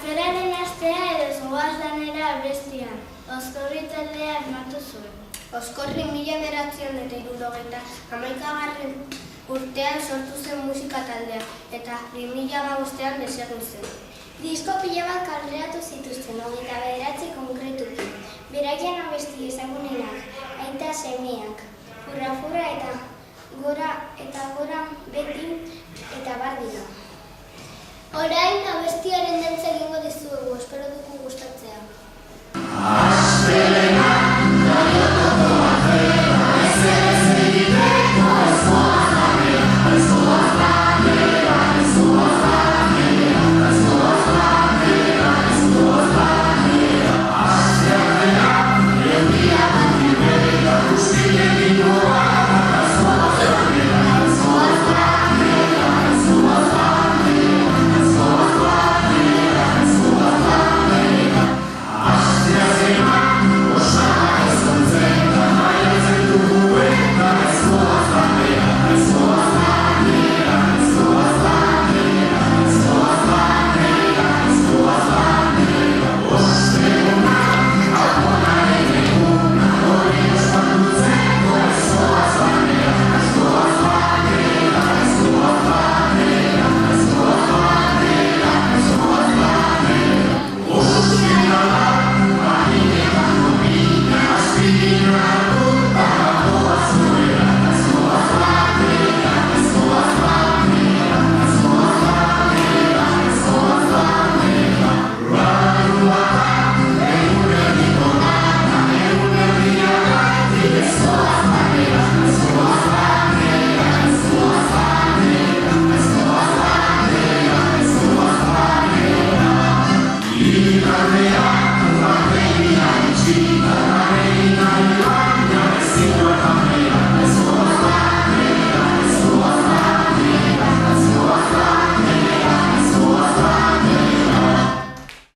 Euskararen astea edo zoaz lanera abestian, Oskorri taldea asmatu zuen. Oskorri 1971 urtean sortu zen musika taldea, eta 2015an desegin zen. Disko pila bat kaleratu zituzten, 29 konkretuki. Beraien abesti ezagunenak, Aita semeak, Furra eta Gora beti eta bar dira. Orain abestiaren dantza egingo dizuegu, espero dugu gustatzea.